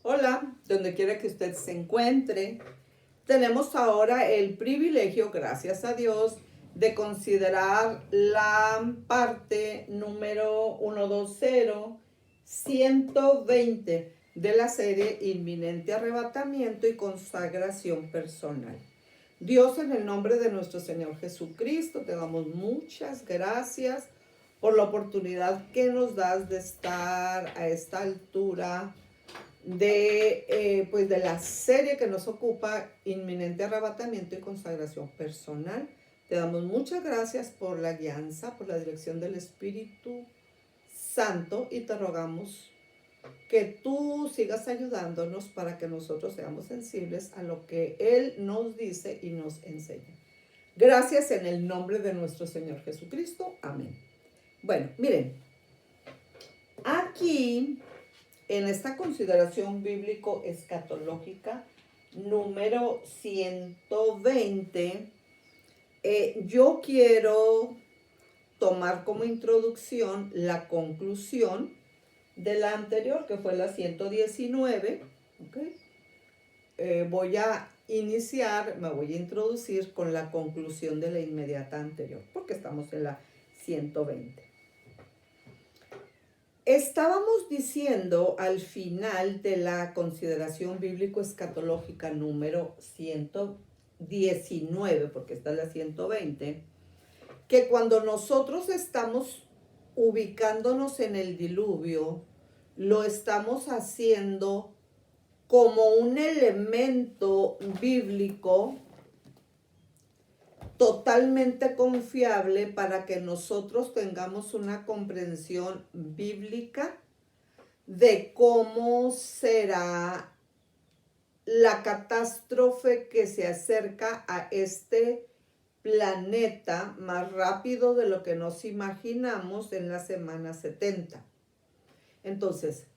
Hola, donde quiera que usted se encuentre, tenemos ahora el privilegio, gracias a Dios, de considerar la parte número 120, 120 de la serie Inminente Arrebatamiento y Consagración Personal. Dios, en el nombre de nuestro Señor Jesucristo, te damos muchas gracias por la oportunidad que nos das de estar a esta altura de la serie que nos ocupa, Inminente Arrebatamiento y Consagración Personal. Te damos muchas gracias por la guianza, por la dirección del Espíritu Santo, y te rogamos que tú sigas ayudándonos para que nosotros seamos sensibles a lo que Él nos dice y nos enseña. Gracias en el nombre de nuestro Señor Jesucristo. Amén. Bueno, miren, aquí en esta consideración bíblico-escatológica número 120, yo quiero tomar como introducción la conclusión de la anterior, que fue la 119. ¿Okay? Voy a iniciar, me voy a introducir con la conclusión de la inmediata anterior, porque estamos en la 120. Estábamos diciendo al final de la consideración bíblico-escatológica número 119, porque esta es la 120, que cuando nosotros estamos ubicándonos en el diluvio, lo estamos haciendo como un elemento bíblico totalmente confiable para que nosotros tengamos una comprensión bíblica de cómo será la catástrofe que se acerca a este planeta más rápido de lo que nos imaginamos en la semana 70. Entonces,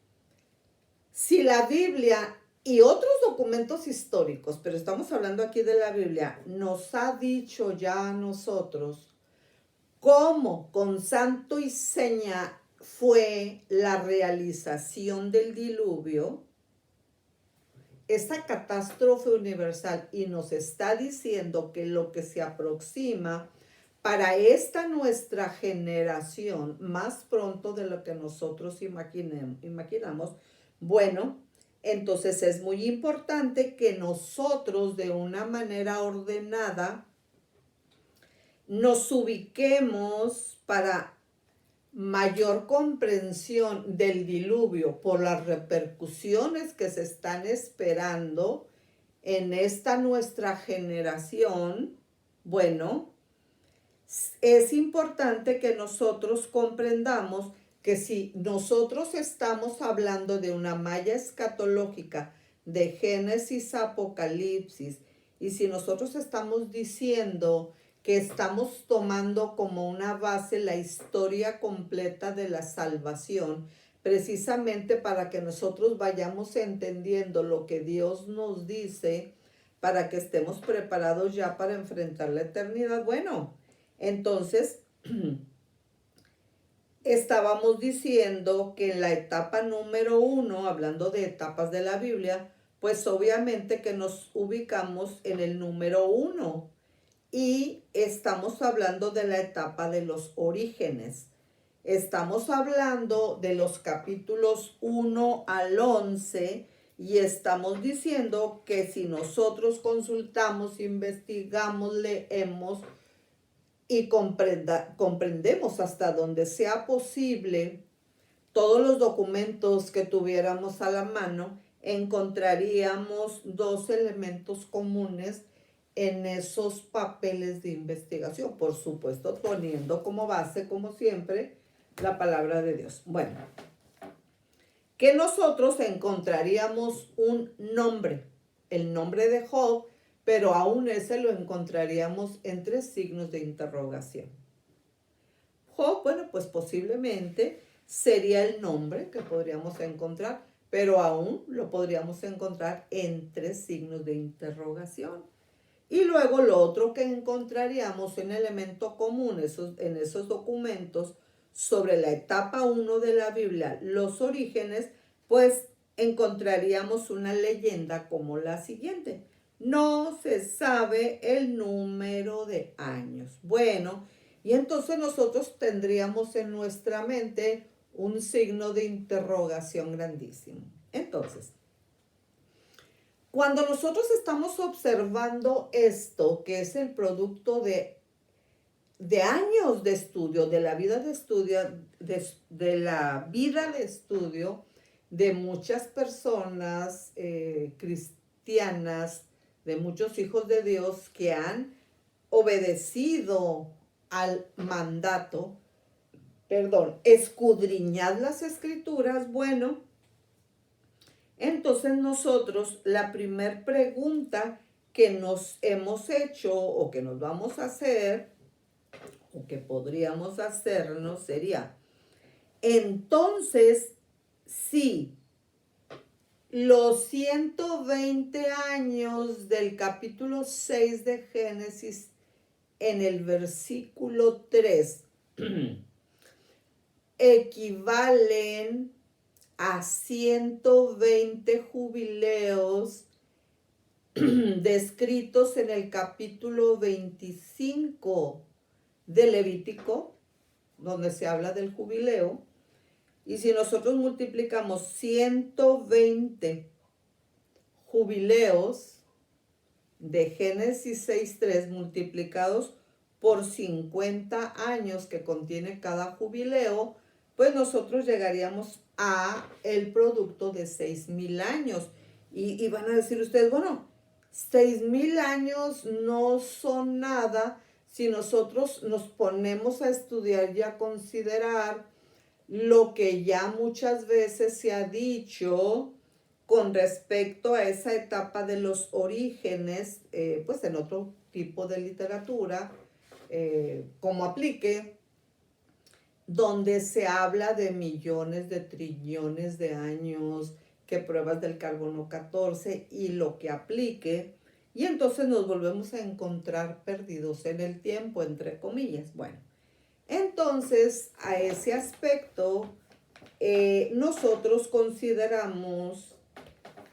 si la Biblia y otros documentos históricos, pero estamos hablando aquí de la Biblia, nos ha dicho ya a nosotros cómo con santo y seña fue la realización del diluvio, esta catástrofe universal, y nos está diciendo que lo que se aproxima para esta nuestra generación más pronto de lo que nosotros imaginamos, bueno, entonces es muy importante que nosotros de una manera ordenada nos ubiquemos para mayor comprensión del diluvio por las repercusiones que se están esperando en esta nuestra generación. Bueno, es importante que nosotros comprendamos que si nosotros estamos hablando de una malla escatológica de Génesis a Apocalipsis, y si nosotros estamos diciendo que estamos tomando como una base la historia completa de la salvación, precisamente para que nosotros vayamos entendiendo lo que Dios nos dice, para que estemos preparados ya para enfrentar la eternidad. Bueno, entonces estábamos diciendo que en la etapa número 1, hablando de etapas de la Biblia, pues obviamente que nos ubicamos en el número 1 y estamos hablando de la etapa de los orígenes. Estamos hablando de los capítulos 1 al 11 y estamos diciendo que si nosotros consultamos, investigamos, leemos y comprendemos hasta donde sea posible todos los documentos que tuviéramos a la mano, encontraríamos dos elementos comunes en esos papeles de investigación, por supuesto poniendo como base, como siempre, la palabra de Dios. Bueno, que nosotros encontraríamos un nombre, el nombre de Job, pero aún ese lo encontraríamos entre signos de interrogación. Job, bueno, pues posiblemente sería el nombre que podríamos encontrar, pero aún lo podríamos encontrar entre signos de interrogación. Y luego lo otro que encontraríamos en elemento común en esos documentos sobre la etapa 1 de la Biblia, los orígenes, pues encontraríamos una leyenda como la siguiente. No se sabe el número de años. Bueno, y entonces nosotros tendríamos en nuestra mente un signo de interrogación grandísimo. Entonces, cuando nosotros estamos observando esto, que es el producto de años de estudio, de la vida de estudio, de la vida de estudio de muchas personas cristianas, de muchos hijos de Dios que han obedecido al mandato, escudriñad las escrituras, bueno, entonces nosotros la primer pregunta que nos hemos hecho o que nos vamos a hacer o que podríamos hacernos sería, entonces, si los 120 años del capítulo 6 de Génesis en el versículo 3 equivalen a 120 jubileos descritos en el capítulo 25 de Levítico, donde se habla del jubileo, y si nosotros multiplicamos 120 jubileos de Génesis 6.3 multiplicados por 50 años que contiene cada jubileo, pues nosotros llegaríamos a el producto de 6,000 años. Y van a decir ustedes, bueno, 6,000 años no son nada si nosotros nos ponemos a estudiar y a considerar lo que ya muchas veces se ha dicho con respecto a esa etapa de los orígenes, pues en otro tipo de literatura, como aplique, donde se habla de millones, de trillones de años, que pruebas del carbono 14 y lo que aplique, y entonces nos volvemos a encontrar perdidos en el tiempo, entre comillas. Bueno, entonces a ese aspecto nosotros consideramos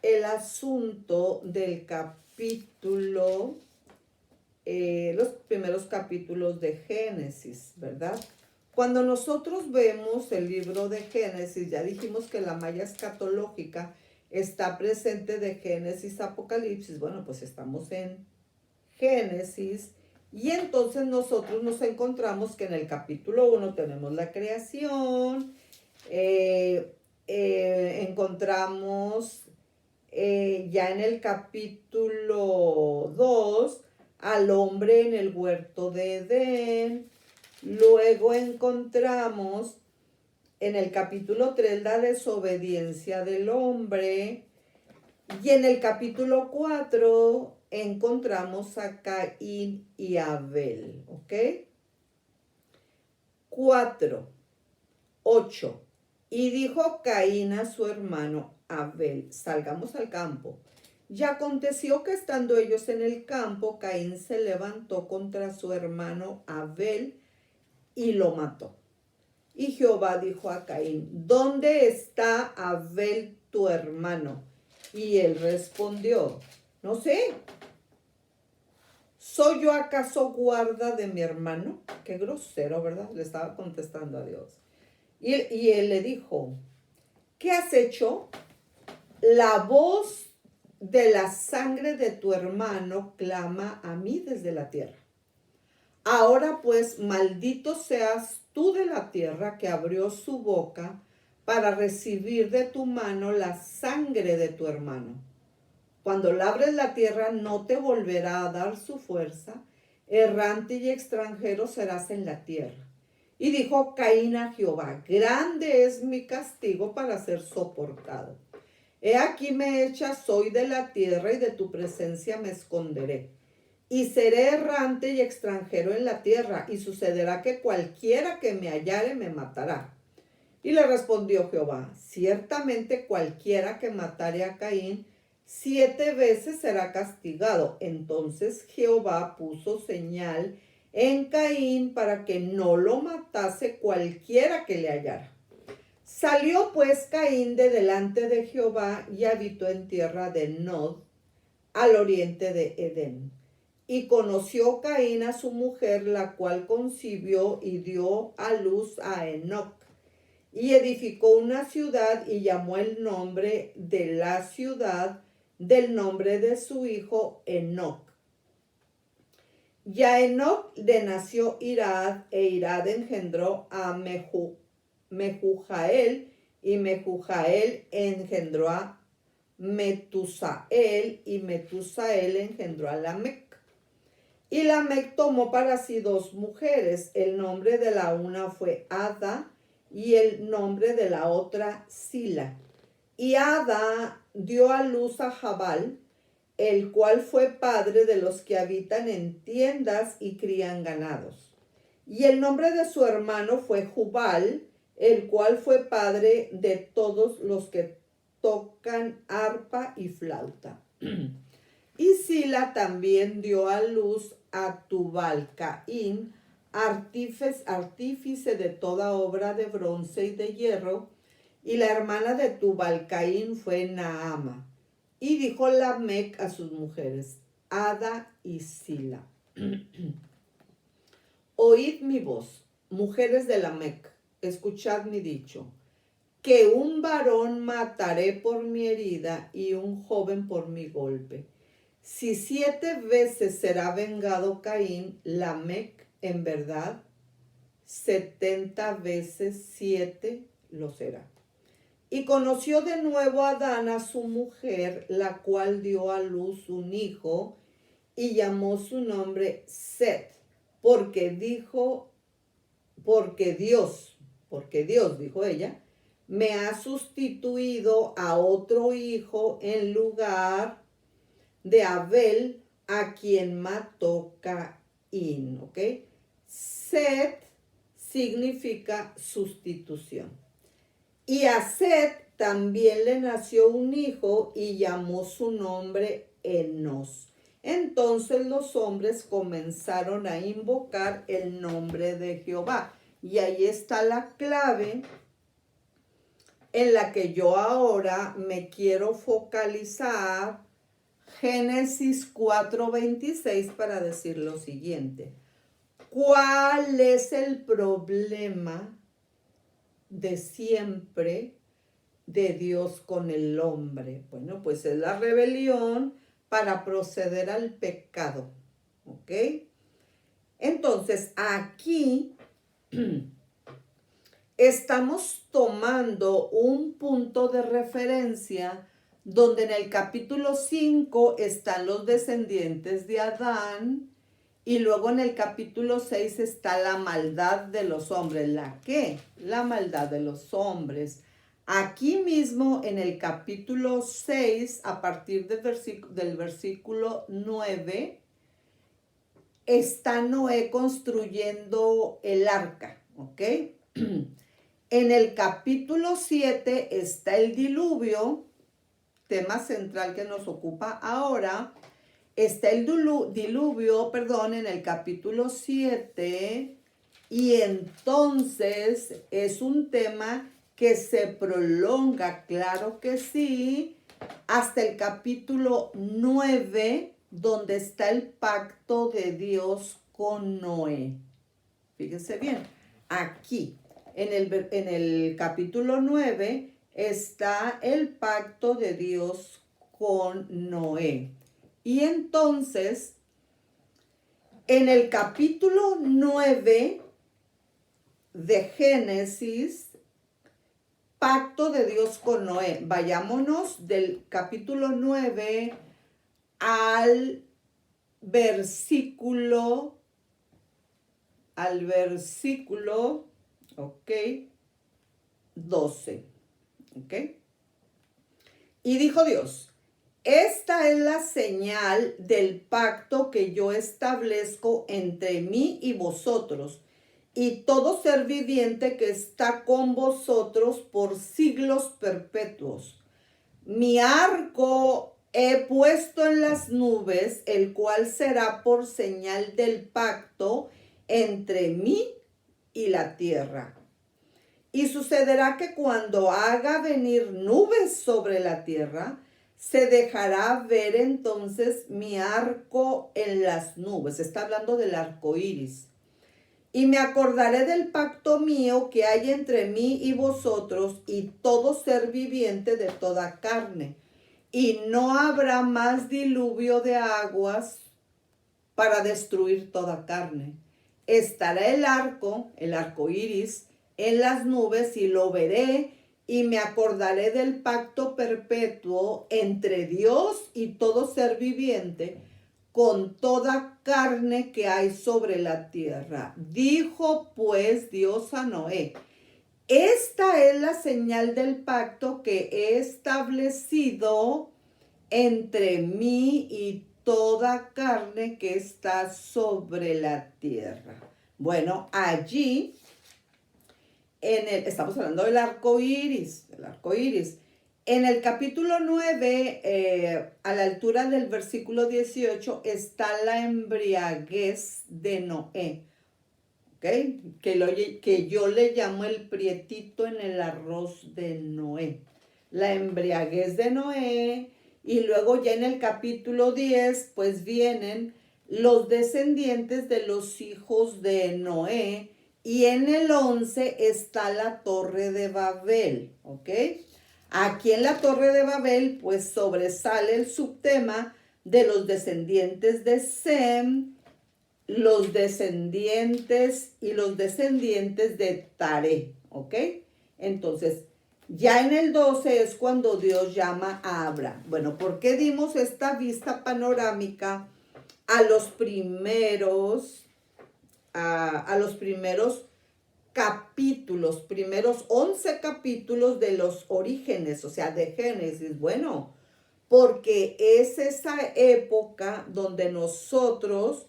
el asunto del capítulo, los primeros capítulos de Génesis, ¿verdad? Cuando nosotros vemos el libro de Génesis, ya dijimos que la malla escatológica está presente de Génesis a Apocalipsis. Bueno, pues estamos en Génesis y entonces nosotros nos encontramos que en el capítulo 1 tenemos la creación, encontramos ya en el capítulo 2 al hombre en el huerto de Edén. Luego encontramos en el capítulo 3 la desobediencia del hombre. Y en el capítulo 4 encontramos a Caín y Abel. ¿Ok? 4, 8. Y dijo Caín a su hermano Abel, salgamos al campo. Y aconteció que estando ellos en el campo, Caín se levantó contra su hermano Abel y lo mató. Y Jehová dijo a Caín, ¿dónde está Abel tu hermano? Y él respondió, no sé. ¿Soy yo acaso guarda de mi hermano? Qué grosero, ¿verdad? Le estaba contestando a Dios. Y él le dijo, ¿qué has hecho? La voz de la sangre de tu hermano clama a mí desde la tierra. Ahora pues, maldito seas tú de la tierra que abrió su boca para recibir de tu mano la sangre de tu hermano. Cuando labres la tierra no te volverá a dar su fuerza, errante y extranjero serás en la tierra. Y dijo Caín a Jehová, grande es mi castigo para ser soportado. He aquí me echas soy de la tierra y de tu presencia me esconderé. Y seré errante y extranjero en la tierra, y sucederá que cualquiera que me hallare me matará. Y le respondió Jehová, ciertamente cualquiera que matare a Caín, 7 veces será castigado. Entonces Jehová puso señal en Caín para que no lo matase cualquiera que le hallara. Salió pues Caín de delante de Jehová y habitó en tierra de Nod, al oriente de Edén. Y conoció Caín a su mujer, la cual concibió y dio a luz a Enoc. Y edificó una ciudad y llamó el nombre de la ciudad del nombre de su hijo Enoc. Y a Enoc le nació Irad, e Irad engendró a Mehujael, y Mehujael engendró a Metusael, y Metusael engendró a Lamec. Y Lamec tomó para sí dos mujeres. El nombre de la una fue Ada, y el nombre de la otra Sila. Y Ada dio a luz a Jabal, el cual fue padre de los que habitan en tiendas y crían ganados. Y el nombre de su hermano fue Jubal, el cual fue padre de todos los que tocan arpa y flauta. Y Sila también dio a luz a Tubal-Caín, artífice de toda obra de bronce y de hierro, y la hermana de Tubal-Caín fue Naama. Y dijo Lamec a sus mujeres, Ada y Sila: oíd mi voz, mujeres de Lamec, escuchad mi dicho, que un varón mataré por mi herida y un joven por mi golpe. Si 7 veces será vengado Caín, Lamec en verdad 70 veces 7 lo será. Y conoció de nuevo Adán a su mujer, la cual dio a luz un hijo, y llamó su nombre Set, porque Dios, dijo ella, me ha sustituido a otro hijo en lugar de Abel, a quien mató Caín, ¿ok? Set significa sustitución. Y a Set también le nació un hijo y llamó su nombre Enos. Entonces los hombres comenzaron a invocar el nombre de Jehová. Y ahí está la clave en la que yo ahora me quiero focalizar. Génesis 4:26 para decir lo siguiente. ¿Cuál es el problema de siempre de Dios con el hombre? Bueno, pues es la rebelión para proceder al pecado, ¿ok? Entonces, aquí estamos tomando un punto de referencia donde en el capítulo 5 están los descendientes de Adán, y luego en el capítulo 6 está la maldad de los hombres. ¿La qué? La maldad de los hombres. Aquí mismo en el capítulo 6, a partir del versículo 9, está Noé construyendo el arca, ¿ok? En el capítulo 7 está el diluvio, tema central que nos ocupa ahora. Está el diluvio, en el capítulo 7, y entonces es un tema que se prolonga, claro que sí, hasta el capítulo 9, donde está el pacto de Dios con Noé. Fíjense bien, aquí en el capítulo 9 está el pacto de Dios con Noé. Y entonces, en el capítulo 9 de Génesis, pacto de Dios con Noé. Vayámonos del capítulo 9 al versículo, ok, 12, ok. Y dijo Dios: esta es la señal del pacto que yo establezco entre mí y vosotros y todo ser viviente que está con vosotros por siglos perpetuos. Mi arco he puesto en las nubes, el cual será por señal del pacto entre mí y la tierra. Y sucederá que cuando haga venir nubes sobre la tierra, se dejará ver entonces mi arco en las nubes. Está hablando del arco iris. Y me acordaré del pacto mío que hay entre mí y vosotros y todo ser viviente de toda carne. Y no habrá más diluvio de aguas para destruir toda carne. Estará el arco iris, en las nubes y lo veré y me acordaré del pacto perpetuo entre Dios y todo ser viviente con toda carne que hay sobre la tierra. Dijo pues Dios a Noé: esta es la señal del pacto que he establecido entre mí y toda carne que está sobre la tierra. Bueno, allí estamos hablando del arco iris, En el capítulo 9, a la altura del versículo 18, está la embriaguez de Noé. ¿Okay? Que yo le llamo el prietito en el arroz de Noé. La embriaguez de Noé. Y luego ya en el capítulo 10, pues vienen los descendientes de los hijos de Noé. Y en el 11 está la Torre de Babel, ¿ok? Aquí en la Torre de Babel, pues sobresale el subtema de los descendientes de Sem, los descendientes de Taré, ¿ok? Entonces, ya en el 12 es cuando Dios llama a Abraham. Bueno, ¿por qué dimos esta vista panorámica a los primeros capítulos, primeros 11 capítulos de los orígenes, o sea, de Génesis? Bueno, porque es esa época donde nosotros,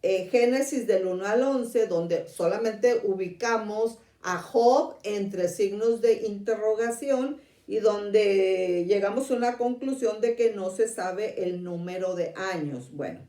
Génesis del 1 al 11, donde solamente ubicamos a Job entre signos de interrogación y donde llegamos a una conclusión de que no se sabe el número de años. Bueno,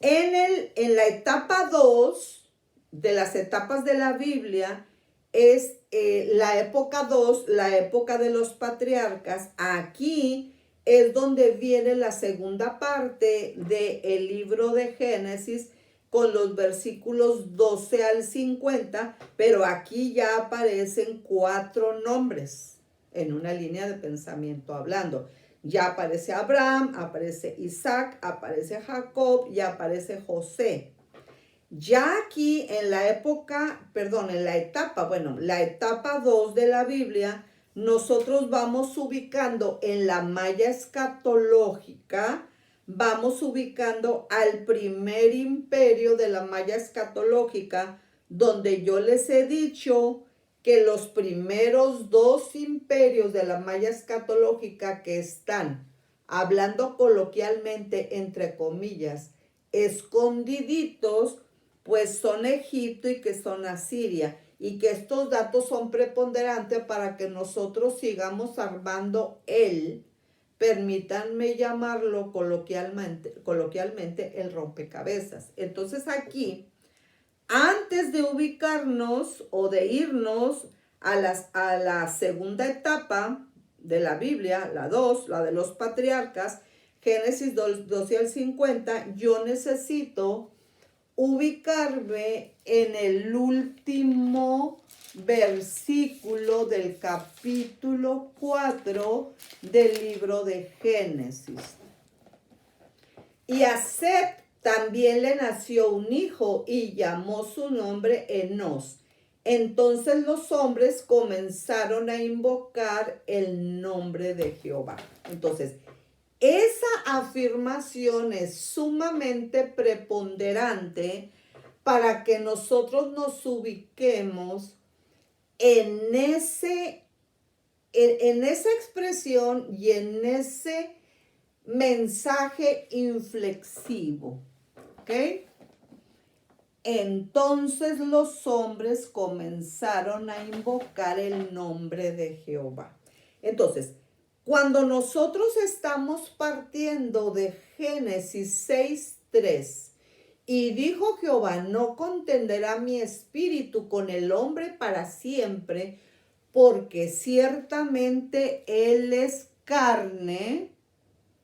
en la etapa 2 de las etapas de la Biblia es la época 2, la época de los patriarcas. Aquí es donde viene la segunda parte del libro de Génesis con los versículos 12 al 50, pero aquí ya aparecen 4 nombres en una línea de pensamiento hablando. Ya aparece Abraham, aparece Isaac, aparece Jacob y aparece José. Ya aquí en la etapa 2 de la Biblia, nosotros vamos ubicando en la malla escatológica, vamos ubicando al primer imperio de la malla escatológica, donde yo les he dicho que los primeros 2 imperios de la malla escatológica que están, hablando coloquialmente, entre comillas, escondiditos, pues son Egipto y que son Asiria, y que estos datos son preponderantes para que nosotros sigamos armando permítanme llamarlo coloquialmente el rompecabezas. Entonces aquí, antes de ubicarnos o de irnos a la segunda etapa de la Biblia, la 2, la de los patriarcas, Génesis 12 al 50, yo necesito ubicarme en el último versículo del capítulo 4 del libro de Génesis. Y a Set también le nació un hijo y llamó su nombre Enos. Entonces los hombres comenzaron a invocar el nombre de Jehová. Entonces, esa afirmación es sumamente preponderante para que nosotros nos ubiquemos en esa expresión y en ese mensaje inflexivo. ¿Ok? Entonces los hombres comenzaron a invocar el nombre de Jehová. Entonces, cuando nosotros estamos partiendo de Génesis 6:3 Y dijo Jehová, no contenderá mi espíritu con el hombre para siempre, porque ciertamente él es carne,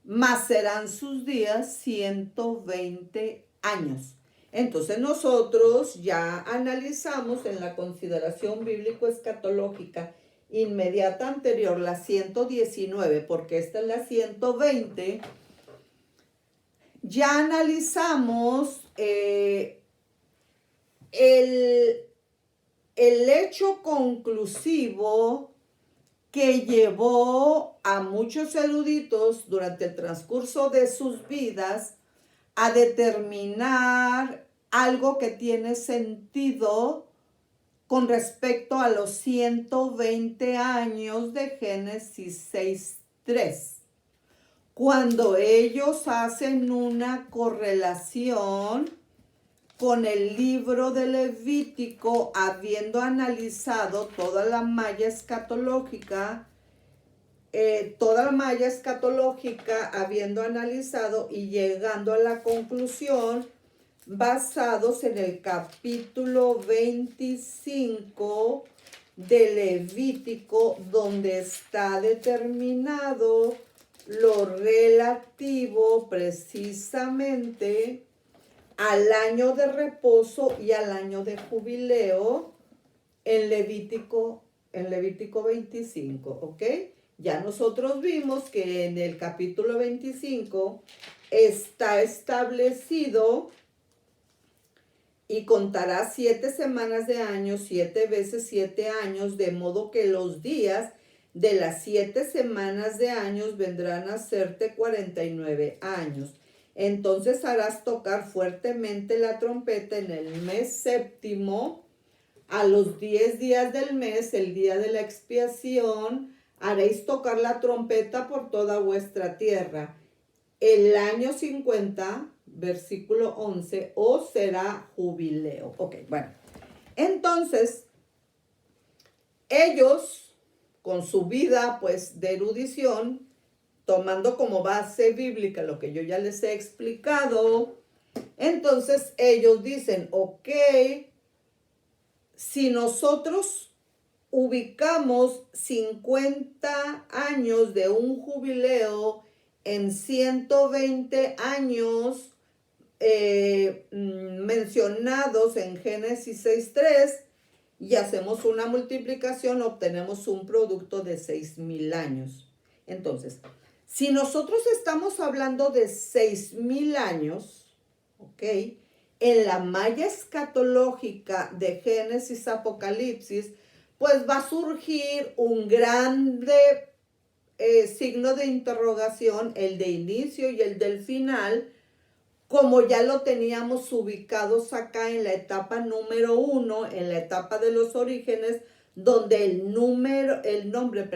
mas serán sus días 120 años. Entonces nosotros ya analizamos en la consideración bíblico-escatológica inmediata anterior, la 119, porque esta es la 120, ya analizamos el hecho conclusivo que llevó a muchos eruditos durante el transcurso de sus vidas a determinar algo que tiene sentido con respecto a los 120 años de Génesis 6:3. Cuando ellos hacen una correlación con el libro de Levítico, habiendo analizado toda la malla escatológica, habiendo analizado y llegando a la conclusión, basados en el capítulo 25 de Levítico, donde está determinado lo relativo precisamente al año de reposo y al año de jubileo en Levítico 25, ¿ok? Ya nosotros vimos que en el capítulo 25 está establecido y contará 7 semanas de año, 7 veces 7 años, de modo que los días de las 7 semanas de años vendrán a serte 49 años. Entonces harás tocar fuertemente la trompeta en el mes séptimo, a los 10 días del mes, el día de la expiación, haréis tocar la trompeta por toda vuestra tierra. El año 50, versículo 11, os será jubileo. Ok, bueno. Entonces, ellos, con su vida, pues, de erudición, tomando como base bíblica lo que yo ya les he explicado, entonces ellos dicen, ok, si nosotros ubicamos 50 años de un jubileo en 120 años mencionados en Génesis 6:3 y hacemos una multiplicación, obtenemos un producto de 6,000 años. Entonces, si nosotros estamos hablando de 6,000 años, ¿ok? En la malla escatológica de Génesis Apocalipsis, pues va a surgir un grande signo de interrogación, el de inicio y el del final, como ya lo teníamos ubicados acá en la etapa número 1, en la etapa de los orígenes, donde el nombre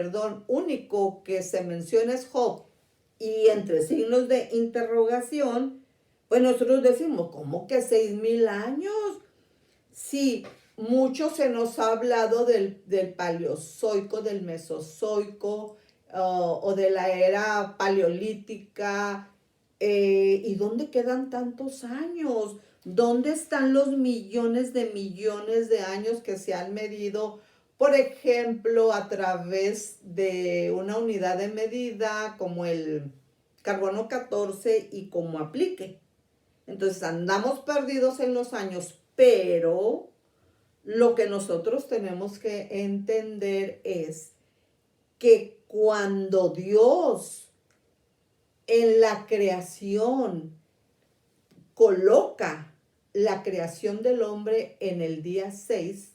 único que se menciona es Job, y entre signos de interrogación, pues nosotros decimos, ¿cómo que 6,000 años? Sí, mucho se nos ha hablado del paleozoico, del mesozoico, o de la era paleolítica. ¿Y dónde quedan tantos años? ¿Dónde están los millones de años que se han medido, por ejemplo, a través de una unidad de medida como el carbono 14 y como aplique? Entonces andamos perdidos en los años, pero lo que nosotros tenemos que entender es que cuando Dios en la creación coloca la creación del hombre en el día 6,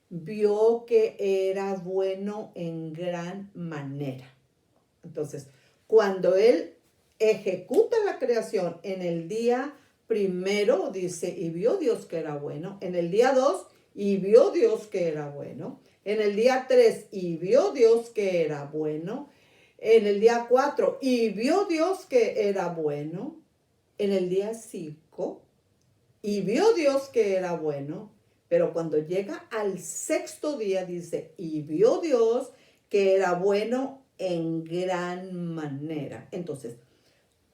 vio que era bueno en gran manera. Entonces, cuando Él ejecuta la creación en el día primero, dice, y vio Dios que era bueno. En el día 2, y vio Dios que era bueno. En el día 3, y vio Dios que era bueno. En el día 4, y vio Dios que era bueno. En el día 5, y vio Dios que era bueno. Pero cuando llega al sexto día, dice, y vio Dios que era bueno en gran manera. Entonces,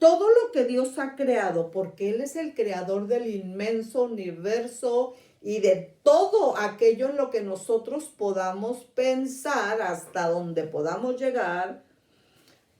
todo lo que Dios ha creado, porque Él es el creador del inmenso universo y de todo aquello en lo que nosotros podamos pensar, hasta donde podamos llegar.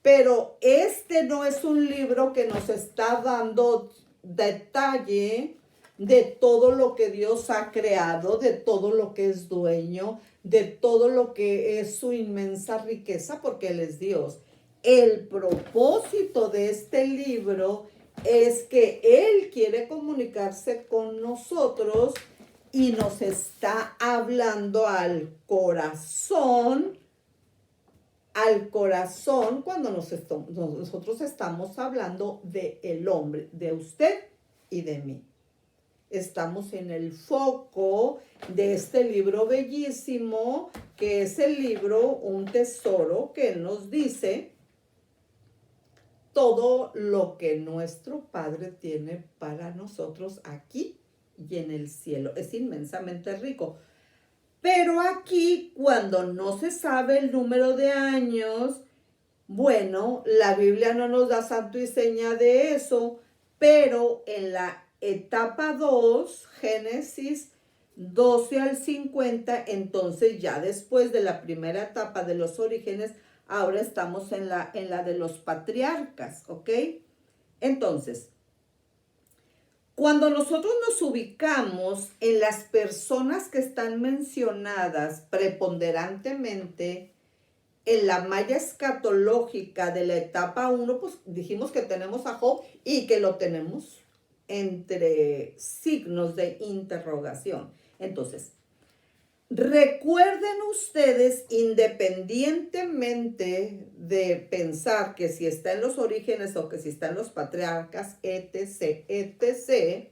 Pero este no es un libro que nos está dando detalle de todo lo que Dios ha creado, de todo lo que es dueño, de todo lo que es su inmensa riqueza, porque Él es Dios. El propósito de este libro es que Él quiere comunicarse con nosotros y nos está hablando al corazón cuando nosotros estamos hablando del hombre, de usted y de mí. Estamos en el foco de este libro bellísimo, que es el libro Un Tesoro, que nos dice todo lo que nuestro Padre tiene para nosotros aquí y en el cielo. Es inmensamente rico. Pero aquí, cuando no se sabe el número de años, bueno, la Biblia no nos da santo y seña de eso, pero en la etapa 2, Génesis 12 al 50, entonces ya después de la primera etapa de los orígenes, ahora estamos en la de los patriarcas, ¿ok? Entonces, cuando nosotros nos ubicamos en las personas que están mencionadas preponderantemente en la malla escatológica de la etapa 1, pues dijimos que tenemos a Job y que lo tenemos entre signos de interrogación. Entonces, recuerden ustedes, independientemente de pensar que si está en los orígenes o que si está en los patriarcas, etc., etc.,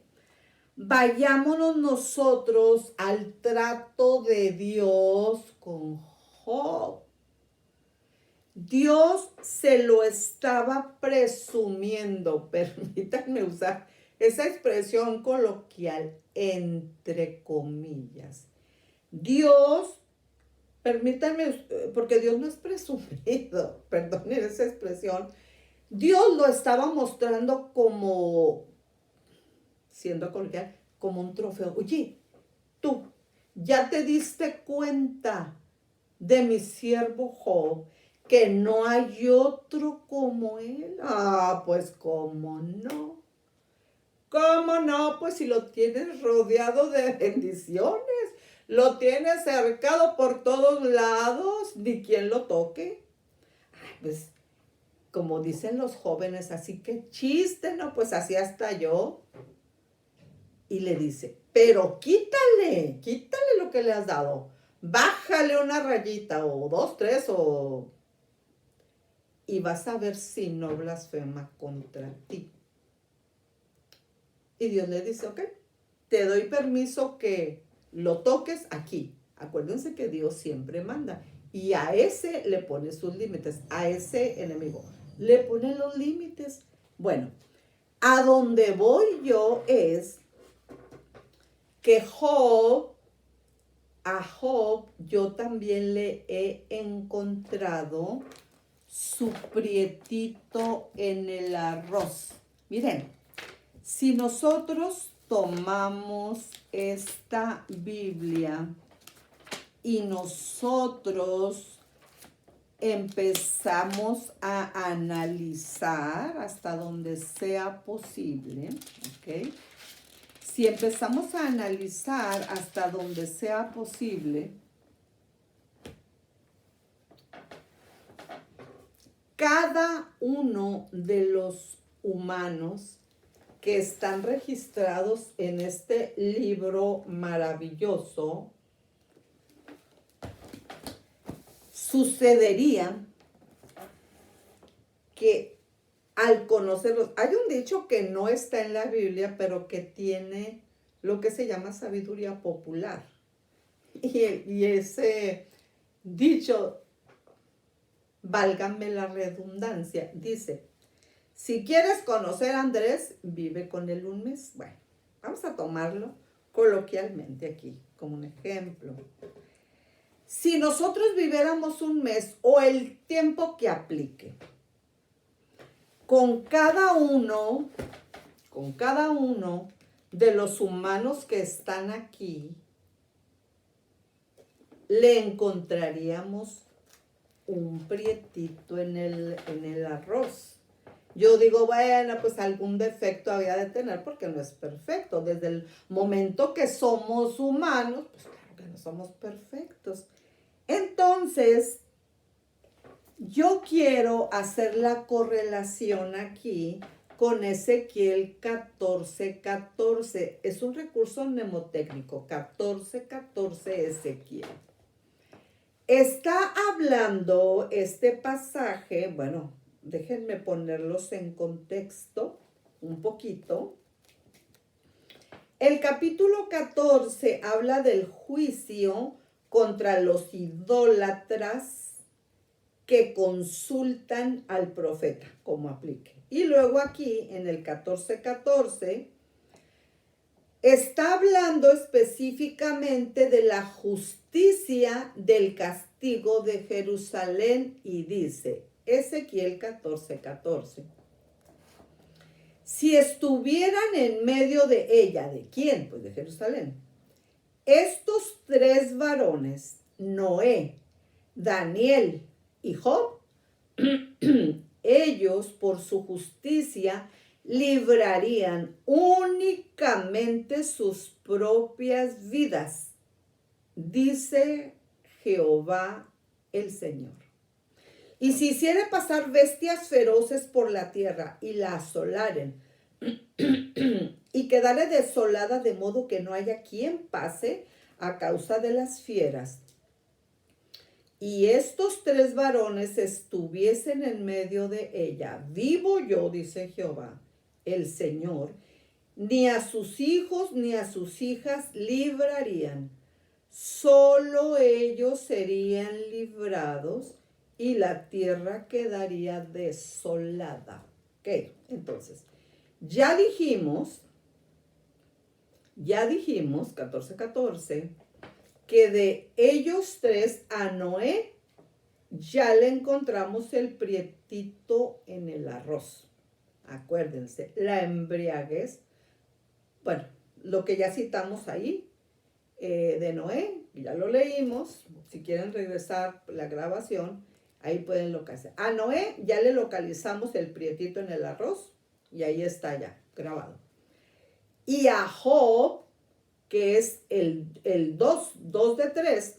vayámonos nosotros al trato de Dios con Job. Dios se lo estaba presumiendo, permítanme usar esa expresión coloquial, entre comillas. Dios, permítanme, porque Dios no es presumido, perdonen esa expresión, Dios lo estaba mostrando como, siendo coloquial, como un trofeo. Oye, tú, ¿ya te diste cuenta de mi siervo Job, que no hay otro como él? Ah, pues cómo no. ¿Cómo no? Pues si lo tienes rodeado de bendiciones, lo tienes cercado por todos lados, ni quien lo toque. Ay, pues como dicen los jóvenes, así que chiste, ¿no? Pues así hasta yo. Y le dice, pero quítale lo que le has dado. Bájale una rayita o 2, 3 y vas a ver si no blasfema contra ti. Y Dios le dice, ok, te doy permiso que lo toques aquí. Acuérdense que Dios siempre manda. Y a ese le pone sus límites, a ese enemigo. Le pone los límites. Bueno, a donde voy yo es que a Job yo también le he encontrado su prietito en el arroz. Miren, si nosotros tomamos esta Biblia y nosotros empezamos a analizar hasta donde sea posible, ¿ok? Si empezamos a analizar hasta donde sea posible, cada uno de los humanos que están registrados en este libro maravilloso, sucedería que al conocerlos, hay un dicho que no está en la Biblia, pero que tiene lo que se llama sabiduría popular. Y ese dicho, válgame la redundancia, dice, si quieres conocer a Andrés, vive con él un mes. Bueno, vamos a tomarlo coloquialmente aquí, como un ejemplo. Si nosotros viviéramos un mes o el tiempo que aplique, con cada uno de los humanos que están aquí, le encontraríamos un prietito en el arroz. Yo digo, bueno, pues algún defecto había de tener porque no es perfecto. Desde el momento que somos humanos, pues claro que no somos perfectos. Entonces, yo quiero hacer la correlación aquí con Ezequiel 14:14. Es un recurso mnemotécnico, 14:14 Ezequiel. Está hablando este pasaje, bueno, déjenme ponerlos en contexto un poquito. El capítulo 14 habla del juicio contra los idólatras que consultan al profeta, como aplique. Y luego aquí, en el 14:14, está hablando específicamente de la justicia del castigo de Jerusalén y dice, Ezequiel 14:14, si estuvieran en medio de ella, ¿de quién? Pues de Jerusalén. Estos 3 varones, Noé, Daniel y Job, ellos por su justicia librarían únicamente sus propias vidas, dice Jehová el Señor. Y si hiciere pasar bestias feroces por la tierra y la asolaren, y quedare desolada de modo que no haya quien pase a causa de las fieras, y estos 3 varones estuviesen en medio de ella, vivo yo, dice Jehová, el Señor, ni a sus hijos ni a sus hijas librarían, solo ellos serían librados y la tierra quedaría desolada. Ok, entonces, ya dijimos, 14:14, que de ellos 3 a Noé ya le encontramos el prietito en el arroz. Acuérdense, la embriaguez, bueno, lo que ya citamos ahí de Noé, ya lo leímos, si quieren regresar la grabación, ahí pueden localizar. A Noé ya le localizamos el prietito en el arroz y ahí está ya grabado. Y a Job, que es el 2 de 3,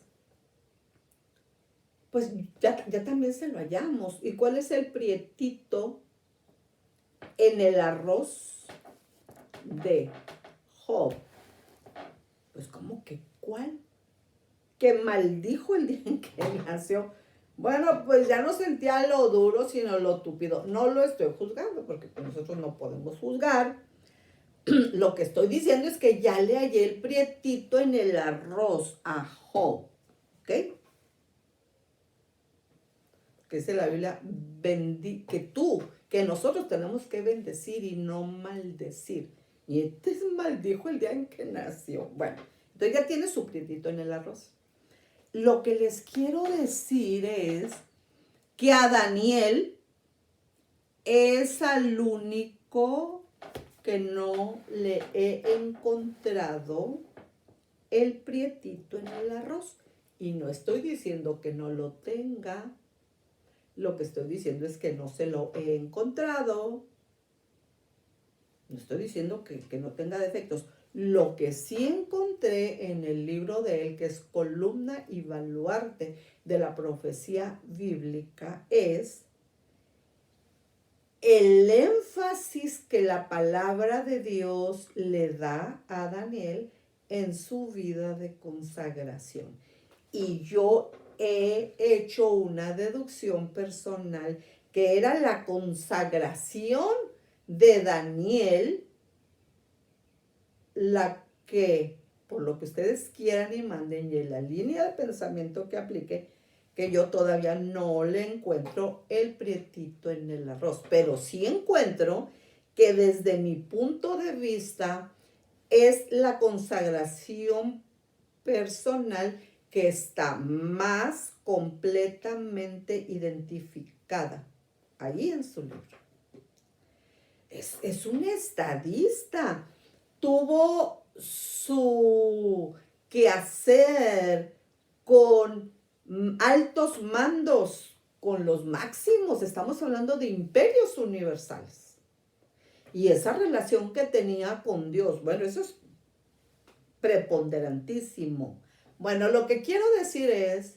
pues ya también se lo hallamos. ¿Y cuál es el prietito en el arroz de Job? Pues ¿cómo que cuál? Que maldijo el día en que nació. Bueno, pues ya no sentía lo duro, sino lo túpido. No lo estoy juzgando, porque nosotros no podemos juzgar. Lo que estoy diciendo es que ya le hallé el prietito en el arroz a Job. ¿Ok? Que dice la Biblia, que nosotros tenemos que bendecir y no maldecir. Y este maldijo el día en que nació. Bueno, entonces ya tiene su prietito en el arroz. Lo que les quiero decir es que a Daniel es al único que no le he encontrado el prietito en el arroz. Y no estoy diciendo que no lo tenga. Lo que estoy diciendo es que no se lo he encontrado. No estoy diciendo que no tenga defectos. Lo que sí encontré en el libro de él, que es Columna y Baluarte de la Profecía Bíblica, es el énfasis que la palabra de Dios le da a Daniel en su vida de consagración. Y yo he hecho una deducción personal que era la consagración de Daniel, la que, por lo que ustedes quieran y manden, y en la línea de pensamiento que aplique, que yo todavía no le encuentro el prietito en el arroz, pero sí encuentro que desde mi punto de vista es la consagración personal que está más completamente identificada ahí en su libro. es un estadista. Tuvo su quehacer con altos mandos, con los máximos. Estamos hablando de imperios universales. Y esa relación que tenía con Dios, bueno, eso es preponderantísimo. Bueno, lo que quiero decir es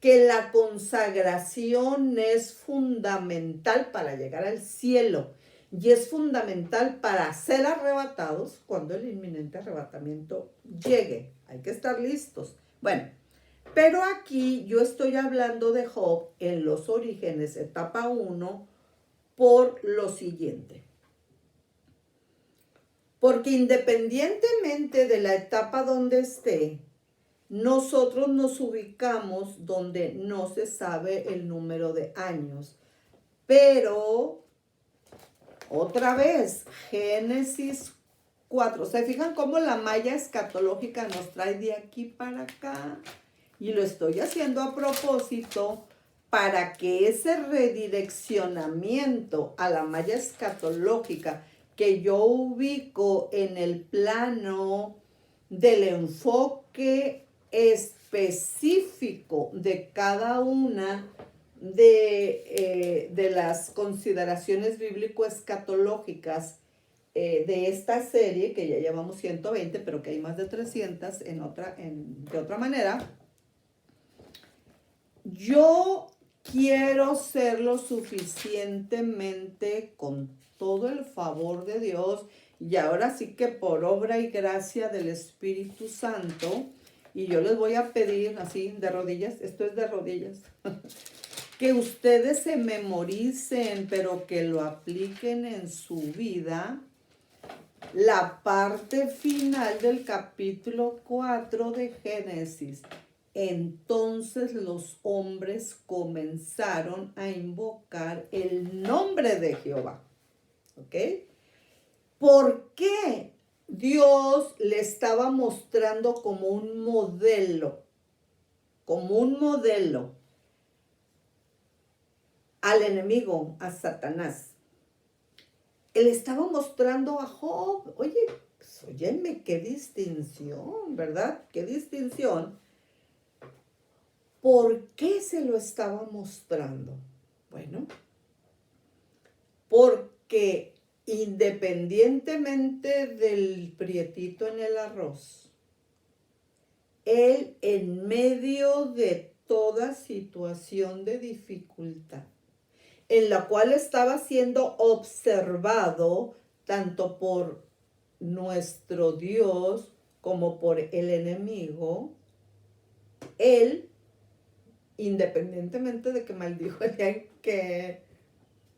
que la consagración es fundamental para llegar al cielo y es fundamental para ser arrebatados cuando el inminente arrebatamiento llegue. Hay que estar listos. Bueno, pero aquí yo estoy hablando de Job en los orígenes, etapa 1, por lo siguiente. Porque independientemente de la etapa donde esté, nosotros nos ubicamos donde no se sabe el número de años. Pero, otra vez, Génesis 4. ¿Se fijan cómo la malla escatológica nos trae de aquí para acá? Y lo estoy haciendo a propósito para que ese redireccionamiento a la malla escatológica que yo ubico en el plano del enfoque específico de cada una de las consideraciones bíblico-escatológicas de esta serie, que ya llevamos 120, pero que hay más de 300 de otra manera. Yo quiero ser lo suficientemente, con todo el favor de Dios, y ahora sí que por obra y gracia del Espíritu Santo, y yo les voy a pedir así de rodillas, esto es de rodillas, que ustedes se memoricen, pero que lo apliquen en su vida, la parte final del capítulo 4 de Génesis. Entonces los hombres comenzaron a invocar el nombre de Jehová. ¿Ok? ¿Por qué Dios le estaba mostrando como un modelo al enemigo, a Satanás? Él estaba mostrando a Job, óyeme, qué distinción, ¿verdad? Qué distinción. ¿Por qué se lo estaba mostrando? Bueno, porque independientemente del prietito en el arroz, él en medio de toda situación de dificultad, en la cual estaba siendo observado tanto por nuestro Dios como por el enemigo, él, independientemente de que maldijo el día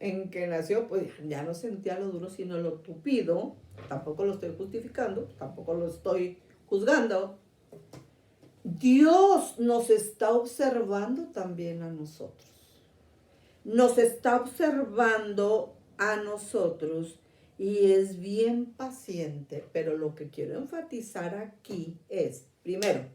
en que nació, pues ya no sentía lo duro sino lo tupido. Tampoco lo estoy justificando, tampoco lo estoy juzgando. Dios nos está observando también a nosotros. Nos está observando a nosotros y es bien paciente, pero lo que quiero enfatizar aquí es, primero,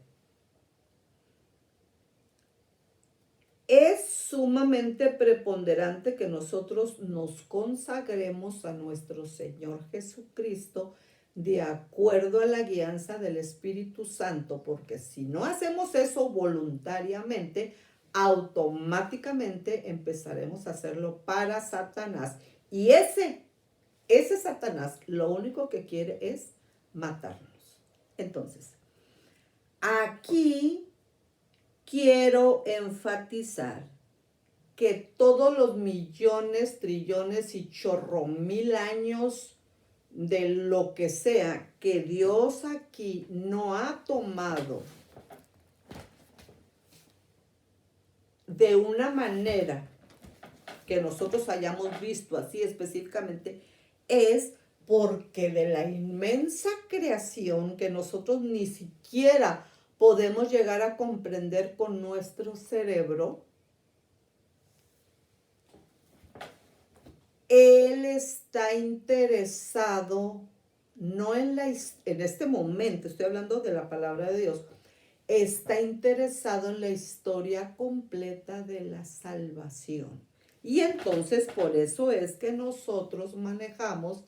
es sumamente preponderante que nosotros nos consagremos a nuestro Señor Jesucristo de acuerdo a la guianza del Espíritu Santo, porque si no hacemos eso voluntariamente, automáticamente empezaremos a hacerlo para Satanás. Y ese Satanás lo único que quiere es matarnos. Entonces, aquí quiero enfatizar que todos los millones, trillones y chorromil años de lo que sea que Dios aquí no ha tomado de una manera que nosotros hayamos visto así específicamente, es porque de la inmensa creación que nosotros ni siquiera podemos llegar a comprender con nuestro cerebro, Él está interesado, no en este momento, estoy hablando de la palabra de Dios, está interesado en la historia completa de la salvación. Y entonces por eso es que nosotros manejamos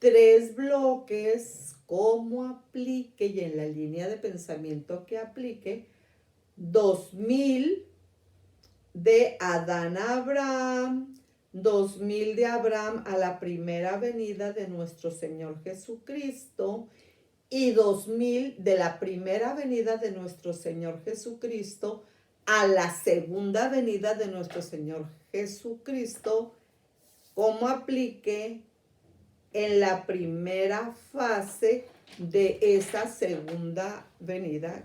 3 bloques, cómo aplique y en la línea de pensamiento que aplique, 2000 de Adán a Abraham, 2000 de Abraham a la primera venida de nuestro Señor Jesucristo y 2000 de la primera venida de nuestro Señor Jesucristo a la segunda venida de nuestro Señor Jesucristo, como aplique en la primera fase de esa segunda venida.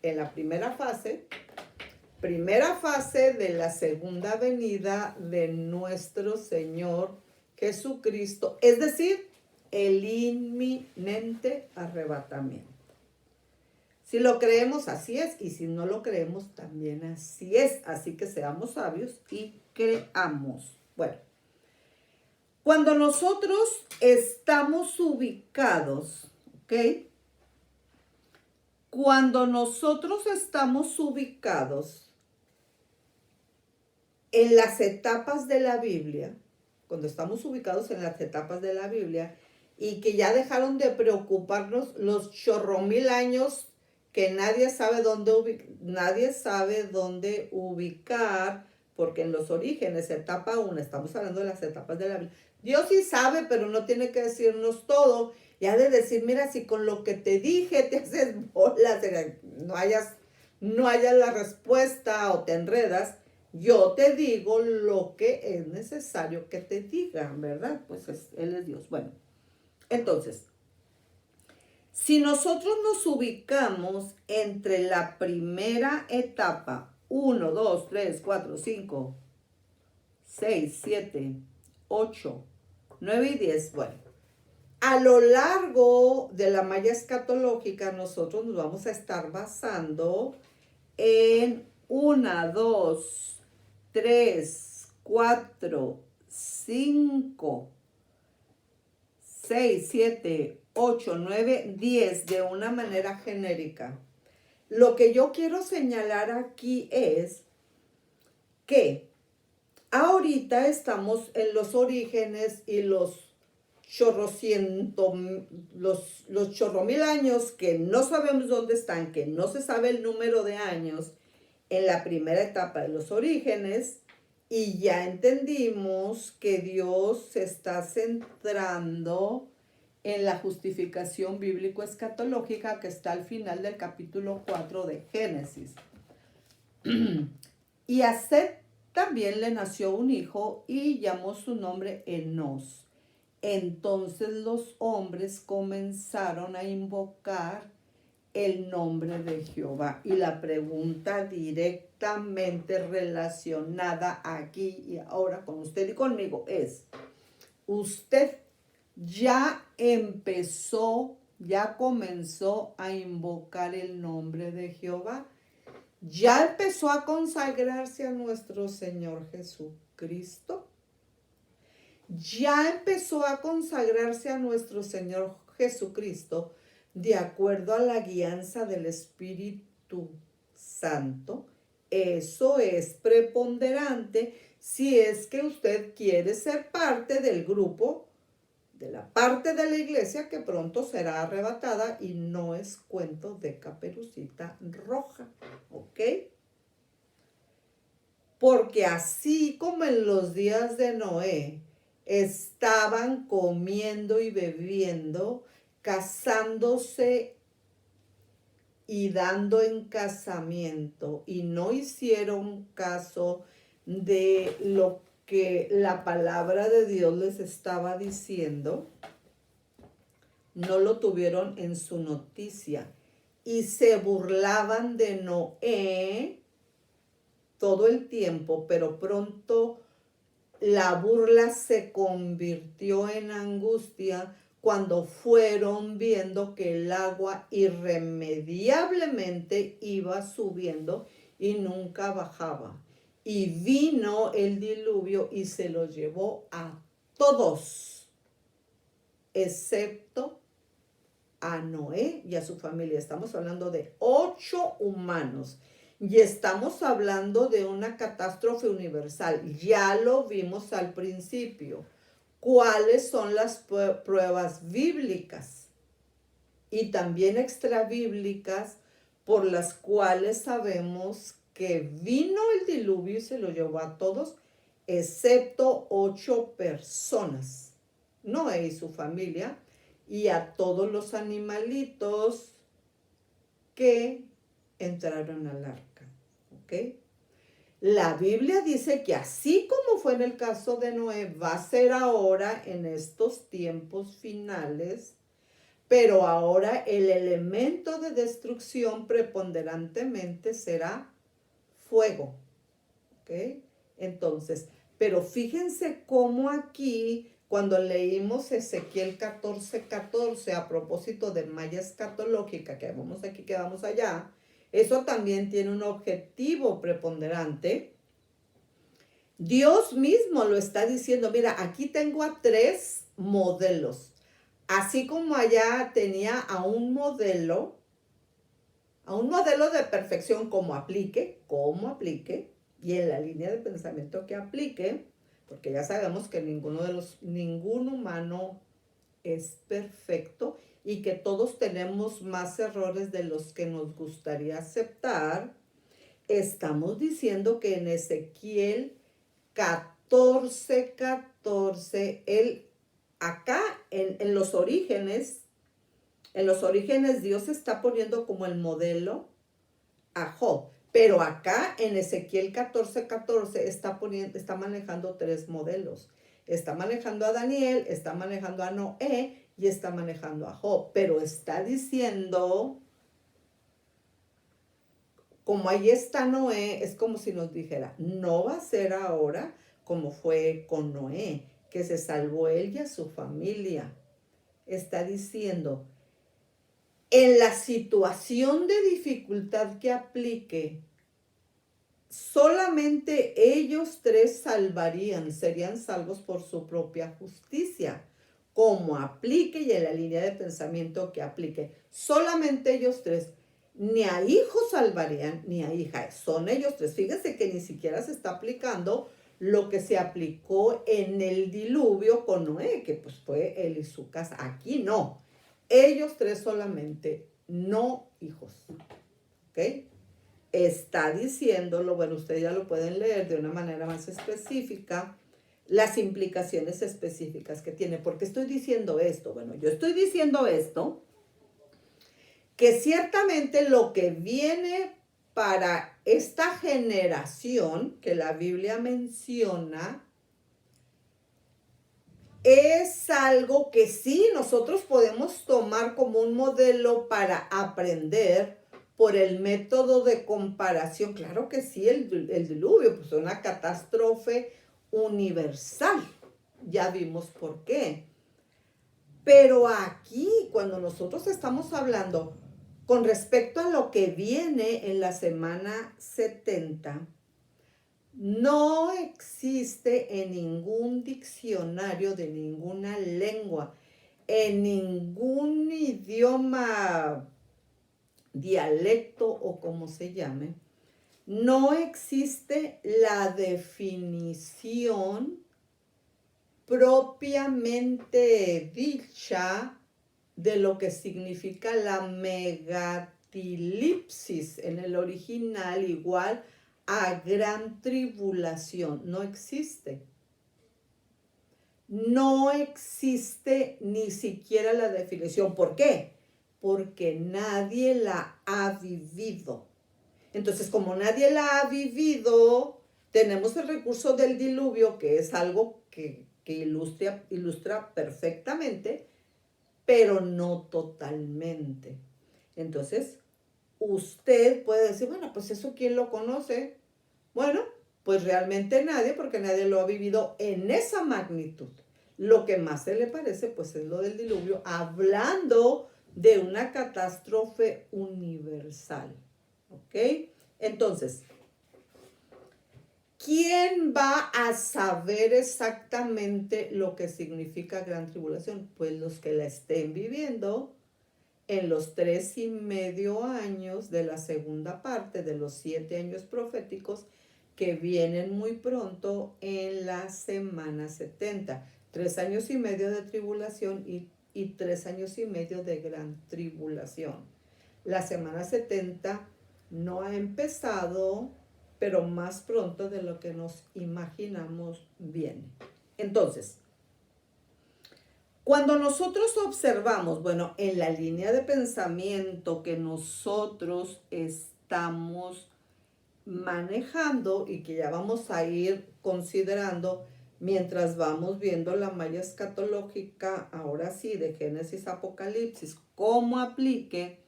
En la primera fase de la segunda venida de nuestro Señor Jesucristo, es decir, el inminente arrebatamiento. Si lo creemos, así es, y si no lo creemos, también así es. Así que seamos sabios y creamos. Bueno, cuando nosotros estamos ubicados, ¿ok? Cuando nosotros estamos ubicados en las etapas de la Biblia, cuando estamos ubicados en las etapas de la Biblia y que ya dejaron de preocuparnos los chorromil años que nadie sabe dónde ubicar, porque en los orígenes, etapa 1, estamos hablando de las etapas de la Biblia. Dios sí sabe, pero no tiene que decirnos todo. Y ha de decir, mira, si con lo que te dije te haces bolas, no hayas la respuesta o te enredas, yo te digo lo que es necesario que te diga, ¿verdad? Pues Él es Dios. Bueno, entonces, si nosotros nos ubicamos entre la primera etapa, 1, 2, 3, 4, 5, 6, 7, 8, 9 y 10, bueno, a lo largo de la malla escatológica nosotros nos vamos a estar basando en 1, 2, 3, 4, 5, 6, 7, 8, 9, 10 de una manera genérica. Lo que yo quiero señalar aquí es que ahorita estamos en los orígenes y los chorromil años que no sabemos dónde están, que no se sabe el número de años en la primera etapa de los orígenes, y ya entendimos que Dios se está centrando en la justificación bíblico-escatológica que está al final del capítulo 4 de Génesis. Y a Set también le nació un hijo y llamó su nombre Enos. Entonces los hombres comenzaron a invocar el nombre de Jehová. Y la pregunta directamente relacionada aquí y ahora con usted y conmigo es, ¿usted ya comenzó a invocar el nombre de Jehová? ¿Ya empezó a consagrarse a nuestro Señor Jesucristo? ¿Ya empezó a consagrarse a nuestro Señor Jesucristo de acuerdo a la guianza del Espíritu Santo? Eso es preponderante si es que usted quiere ser parte del grupo, de la parte de la iglesia que pronto será arrebatada y no es cuento de Caperucita Roja, ¿ok? Porque así como en los días de Noé estaban comiendo y bebiendo, casándose y dando en casamiento y no hicieron caso de lo que la palabra de Dios les estaba diciendo, no lo tuvieron en su noticia y se burlaban de Noé todo el tiempo, pero pronto la burla se convirtió en angustia cuando fueron viendo que el agua irremediablemente iba subiendo y nunca bajaba. Y vino el diluvio y se los llevó a todos, excepto a Noé y a su familia. Estamos hablando de 8 humanos. Y estamos hablando de una catástrofe universal. Ya lo vimos al principio. ¿Cuáles son las pruebas bíblicas y también extrabíblicas por las cuales sabemos que vino el diluvio y se lo llevó a todos, excepto 8 personas, Noé y su familia, y a todos los animalitos que entraron al arca? ¿Ok? La Biblia dice que así como fue en el caso de Noé, va a ser ahora en estos tiempos finales, pero ahora el elemento de destrucción preponderantemente será fuego. ¿Ok? Entonces, pero fíjense cómo aquí, cuando leímos Ezequiel 14:14, a propósito de malla escatológica, que vamos aquí, que vamos allá, eso también tiene un objetivo preponderante. Dios mismo lo está diciendo, mira, aquí tengo a 3 modelos. Así como allá tenía a un modelo de perfección como aplique, y en la línea de pensamiento que aplique, porque ya sabemos que ningún humano es perfecto y que todos tenemos más errores de los que nos gustaría aceptar. Estamos diciendo que en Ezequiel 14:14, él acá en los orígenes, Dios está poniendo como el modelo a Job. Pero acá en Ezequiel 14:14 está manejando 3 modelos. Está manejando a Daniel, está manejando a Noé y está manejando a Job. Pero está diciendo, como ahí está Noé, es como si nos dijera, no va a ser ahora como fue con Noé, que se salvó él y a su familia. Está diciendo, en la situación de dificultad que aplique, solamente ellos 3 salvarían, serían salvos por su propia justicia. Como aplique y en la línea de pensamiento que aplique, solamente ellos 3. Ni a hijo salvarían, ni a hija. Son ellos 3. Fíjense que ni siquiera se está aplicando lo que se aplicó en el diluvio con Noé, que pues fue él y su casa. Aquí no. Ellos 3 solamente, no hijos. ¿Ok? Está diciéndolo, bueno, ustedes ya lo pueden leer de una manera más específica, las implicaciones específicas que tiene. ¿Por qué estoy diciendo esto? Bueno, yo estoy diciendo esto, que ciertamente lo que viene para esta generación que la Biblia menciona es algo que sí nosotros podemos tomar como un modelo para aprender por el método de comparación. Claro que sí, el diluvio, pues una catástrofe universal. Ya vimos por qué. Pero aquí, cuando nosotros estamos hablando con respecto a lo que viene en la semana 70, no existe en ningún diccionario de ninguna lengua, en ningún idioma, dialecto o como se llame, no existe la definición propiamente dicha de lo que significa la megatilipsis en el original, igual a gran tribulación. No existe. No existe ni siquiera la definición. ¿Por qué? Porque nadie la ha vivido. Entonces, como nadie la ha vivido, tenemos el recurso del diluvio, que es algo que ilustra perfectamente, pero no totalmente. Entonces, usted puede decir, bueno, pues eso, ¿quién lo conoce? Bueno, pues realmente nadie, porque nadie lo ha vivido en esa magnitud. Lo que más se le parece, pues es lo del diluvio, hablando de una catástrofe universal. ¿Ok? Entonces, ¿quién va a saber exactamente lo que significa gran tribulación? Pues los que la estén viviendo en los 3,5 años de la segunda parte de los 7 años proféticos que vienen muy pronto en la semana 70. 3 años y medio de tribulación y 3 años y medio de gran tribulación. La semana 70 no ha empezado, pero más pronto de lo que nos imaginamos viene. Entonces, cuando nosotros observamos, bueno, en la línea de pensamiento que nosotros estamos manejando y que ya vamos a ir considerando mientras vamos viendo la malla escatológica, ahora sí, de Génesis Apocalipsis, cómo aplique,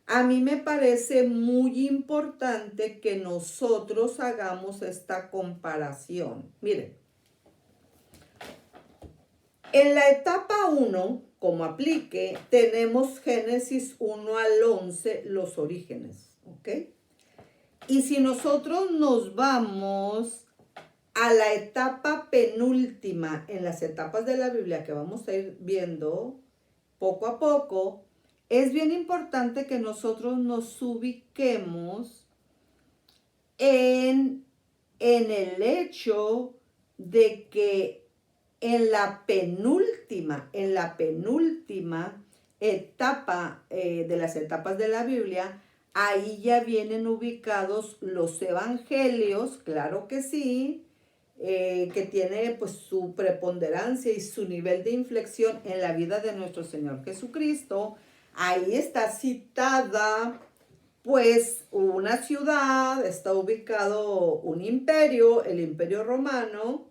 a mí me parece muy importante que nosotros hagamos esta comparación. Miren, en la etapa 1, como aplique, tenemos Génesis 1 al 11, los orígenes, ¿ok? Y si nosotros nos vamos a la etapa penúltima en las etapas de la Biblia que vamos a ir viendo poco a poco, es bien importante que nosotros nos ubiquemos en el hecho de que en la penúltima etapa de las etapas de la Biblia, ahí ya vienen ubicados los evangelios, claro que sí, que tiene pues su preponderancia y su nivel de inflexión en la vida de nuestro Señor Jesucristo. Ahí está citada pues una ciudad, está ubicado un imperio, el Imperio Romano,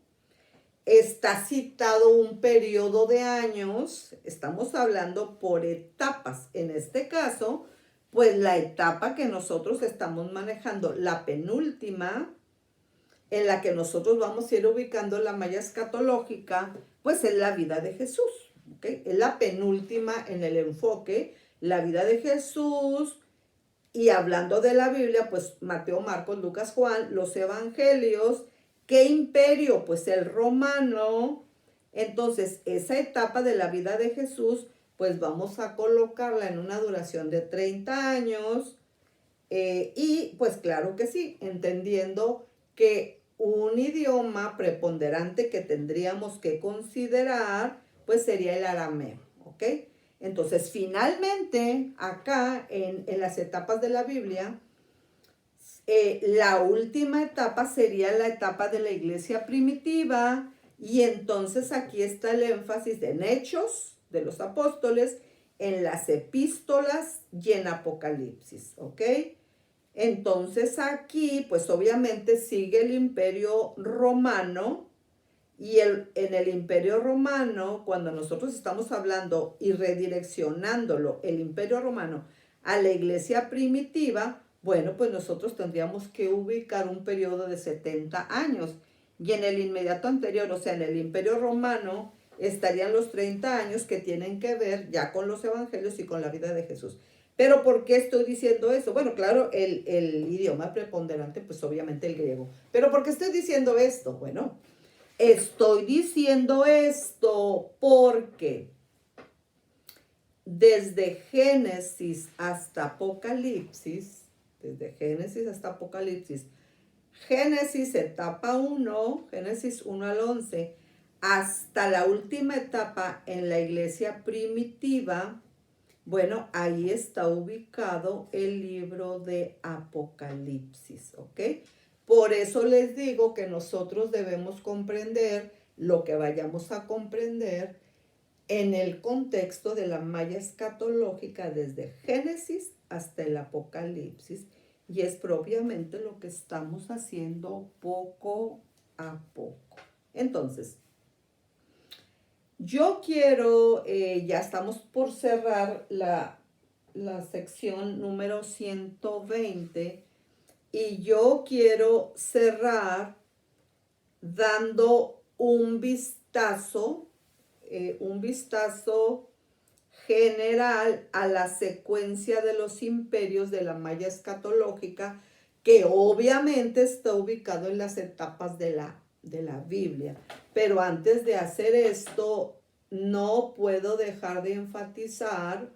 está citado un periodo de años, estamos hablando por etapas. En este caso, pues la etapa que nosotros estamos manejando, la penúltima, en la que nosotros vamos a ir ubicando la malla escatológica, pues es la vida de Jesús, ¿ok? Es la penúltima en el enfoque, la vida de Jesús. Y hablando de la Biblia, pues Mateo, Marcos, Lucas, Juan, los evangelios. ¿Qué imperio? Pues el romano. Entonces, esa etapa de la vida de Jesús, pues vamos a colocarla en una duración de 30 años. Y pues claro que sí, entendiendo que un idioma preponderante que tendríamos que considerar, pues sería el arameo, ¿ok? Entonces, finalmente, acá en las etapas de la Biblia, la última etapa sería la etapa de la iglesia primitiva, y entonces aquí está el énfasis en Hechos de los Apóstoles, en las epístolas y en Apocalipsis, ¿ok? Entonces aquí, pues obviamente sigue el Imperio Romano, y en el Imperio Romano, cuando nosotros estamos hablando y redireccionándolo, el Imperio Romano, a la iglesia primitiva, bueno, pues nosotros tendríamos que ubicar un periodo de 70 años. Y en el inmediato anterior, o sea, en el Imperio Romano, estarían los 30 años que tienen que ver ya con los evangelios y con la vida de Jesús. Pero ¿por qué estoy diciendo eso? Bueno, claro, el idioma preponderante, pues obviamente el griego. Pero ¿por qué estoy diciendo esto? Bueno, estoy diciendo esto porque desde Génesis hasta Apocalipsis, Génesis etapa 1, Génesis 1 al 11, hasta la última etapa en la iglesia primitiva, bueno, ahí está ubicado el libro de Apocalipsis, ¿ok? Por eso les digo que nosotros debemos comprender lo que vayamos a comprender en el contexto de la malla escatológica desde Génesis hasta el Apocalipsis, y es propiamente lo que estamos haciendo poco a poco. Entonces, yo quiero, ya estamos por cerrar la sección número 120, y yo quiero cerrar dando un vistazo general a la secuencia de los imperios de la malla escatológica, que obviamente está ubicado en las etapas de la Biblia. Pero antes de hacer esto, no puedo dejar de enfatizar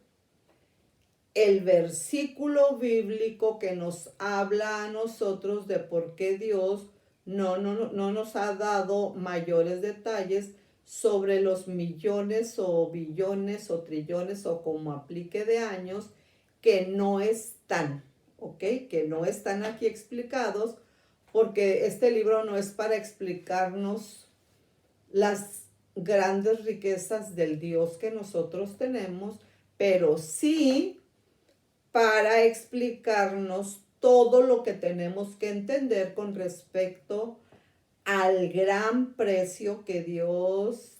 el versículo bíblico que nos habla a nosotros de por qué Dios no nos ha dado mayores detalles sobre los millones o billones o trillones o como aplique de años que no están, ¿ok? Que no están aquí explicados, porque este libro no es para explicarnos las grandes riquezas del Dios que nosotros tenemos, pero sí para explicarnos todo lo que tenemos que entender con respecto al gran precio que Dios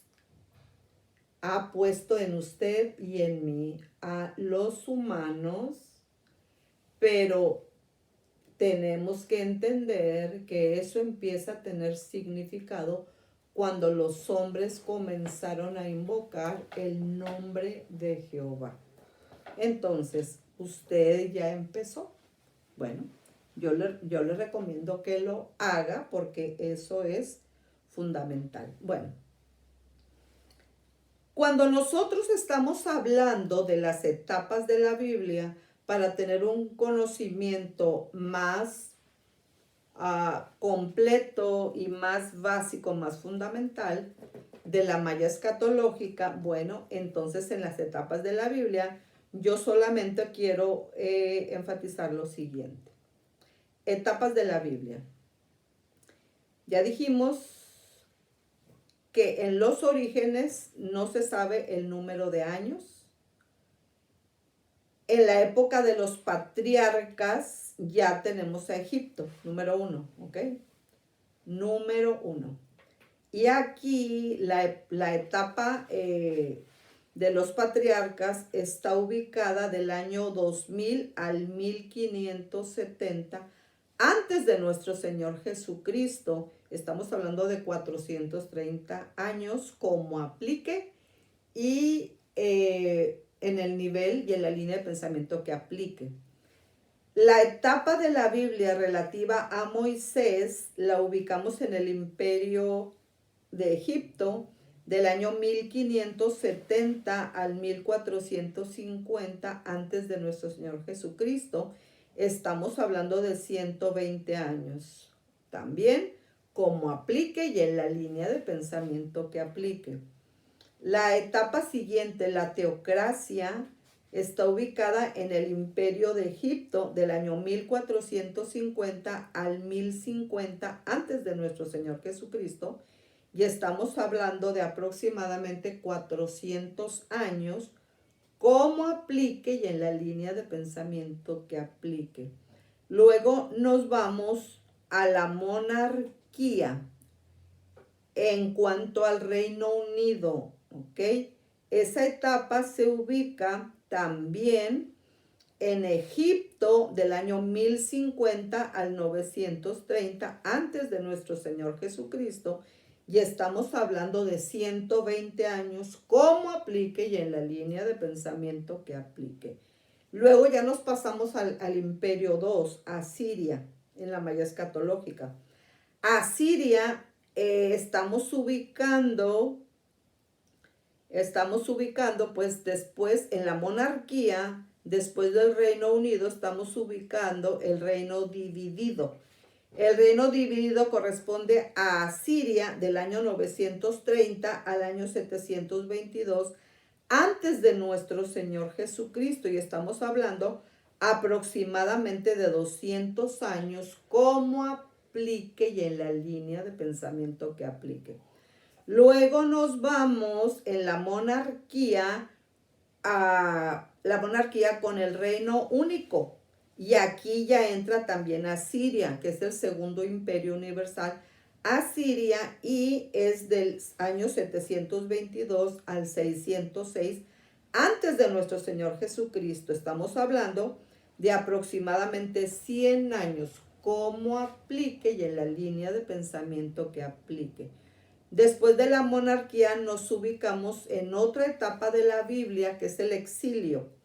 ha puesto en usted y en mí, a los humanos, pero tenemos que entender que eso empieza a tener significado cuando los hombres comenzaron a invocar el nombre de Jehová. Entonces, usted ya empezó. Bueno, yo le recomiendo que lo haga porque eso es fundamental. Bueno, cuando nosotros estamos hablando de las etapas de la Biblia para tener un conocimiento más completo y más básico, más fundamental de la malla escatológica, bueno, entonces en las etapas de la Biblia yo solamente quiero enfatizar lo siguiente. Etapas de la Biblia. Ya dijimos que en los orígenes no se sabe el número de años. En la época de los patriarcas ya tenemos a Egipto, número 1, ¿ok? Número 1. Y aquí la etapa de los patriarcas está ubicada del año 2000 al 1570 antes de nuestro Señor Jesucristo. Estamos hablando de 430 años como aplique y en el nivel y en la línea de pensamiento que aplique. La etapa de la Biblia relativa a Moisés la ubicamos en el imperio de Egipto del año 1570 al 1450 antes de nuestro Señor Jesucristo. Estamos hablando de 120 años. También como aplique y en la línea de pensamiento que aplique. La etapa siguiente, la teocracia, está ubicada en el imperio de Egipto del año 1450 al 1050 antes de nuestro Señor Jesucristo. Y estamos hablando de aproximadamente 400 años como aplique y en la línea de pensamiento que aplique. Luego nos vamos a la monarquía. En cuanto al Reino Unido, ¿ok? Esa etapa se ubica también en Egipto del año 1050 al 930 antes de nuestro Señor Jesucristo. Y estamos hablando de 120 años como aplique y en la línea de pensamiento que aplique. Luego ya nos pasamos al Imperio II, Asiria, en la malla escatológica. Asiria estamos ubicando pues después en la monarquía, después del Reino Unido, estamos ubicando el reino dividido. El reino dividido corresponde a Asiria del año 930 al año 722 antes de nuestro Señor Jesucristo, y estamos hablando aproximadamente de 200 años como aplique y en la línea de pensamiento que aplique. Luego nos vamos en la monarquía a la monarquía con el reino único. Y aquí ya entra también Asiria, que es el segundo imperio universal. Asiria y es del año 722 al 606 antes de nuestro Señor Jesucristo. Estamos hablando de aproximadamente 100 años como aplique y en la línea de pensamiento que aplique. Después de la monarquía nos ubicamos en otra etapa de la Biblia que es el exilio.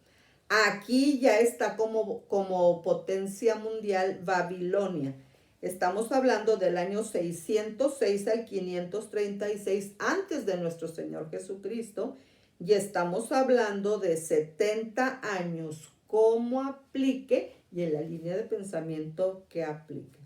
Aquí ya está como potencia mundial Babilonia. Estamos hablando del año 606 al 536 antes de nuestro Señor Jesucristo y estamos hablando de 70 años cómo aplique y en la línea de pensamiento que aplique.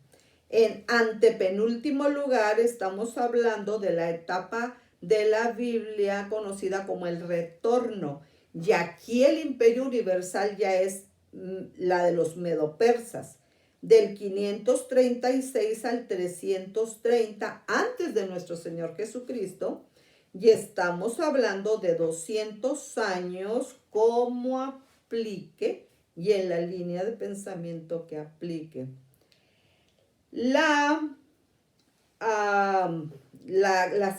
En antepenúltimo lugar, estamos hablando de la etapa de la Biblia conocida como el retorno. Y aquí el imperio universal ya es la de los medo-persas, del 536 al 330 antes de nuestro Señor Jesucristo, y estamos hablando de 200 años como aplique y en la línea de pensamiento que aplique. La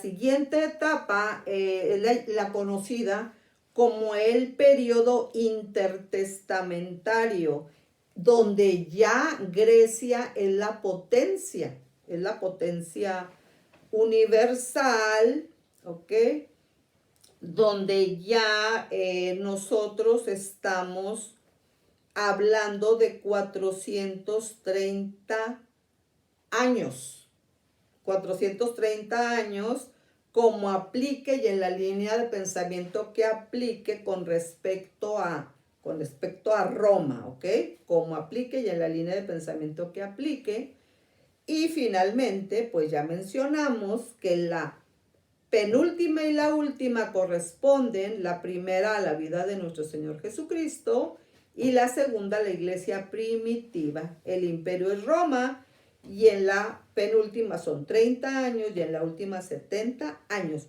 siguiente etapa es la conocida como el periodo intertestamentario, donde ya Grecia es la potencia universal, ¿ok? Donde ya nosotros estamos hablando de 430 años, 430 años como aplique y en la línea de pensamiento que aplique con respecto a Roma, ¿ok? Como aplique y en la línea de pensamiento que aplique. Y finalmente, pues ya mencionamos que la penúltima y la última corresponden, la primera a la vida de nuestro Señor Jesucristo y la segunda a la iglesia primitiva. El imperio es Roma y en la penúltima son 30 años y en la última 70 años.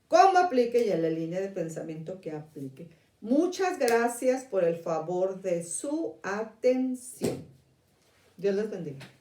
¿Cómo aplique y en la línea de pensamiento que aplique? Muchas gracias por el favor de su atención. Dios les bendiga.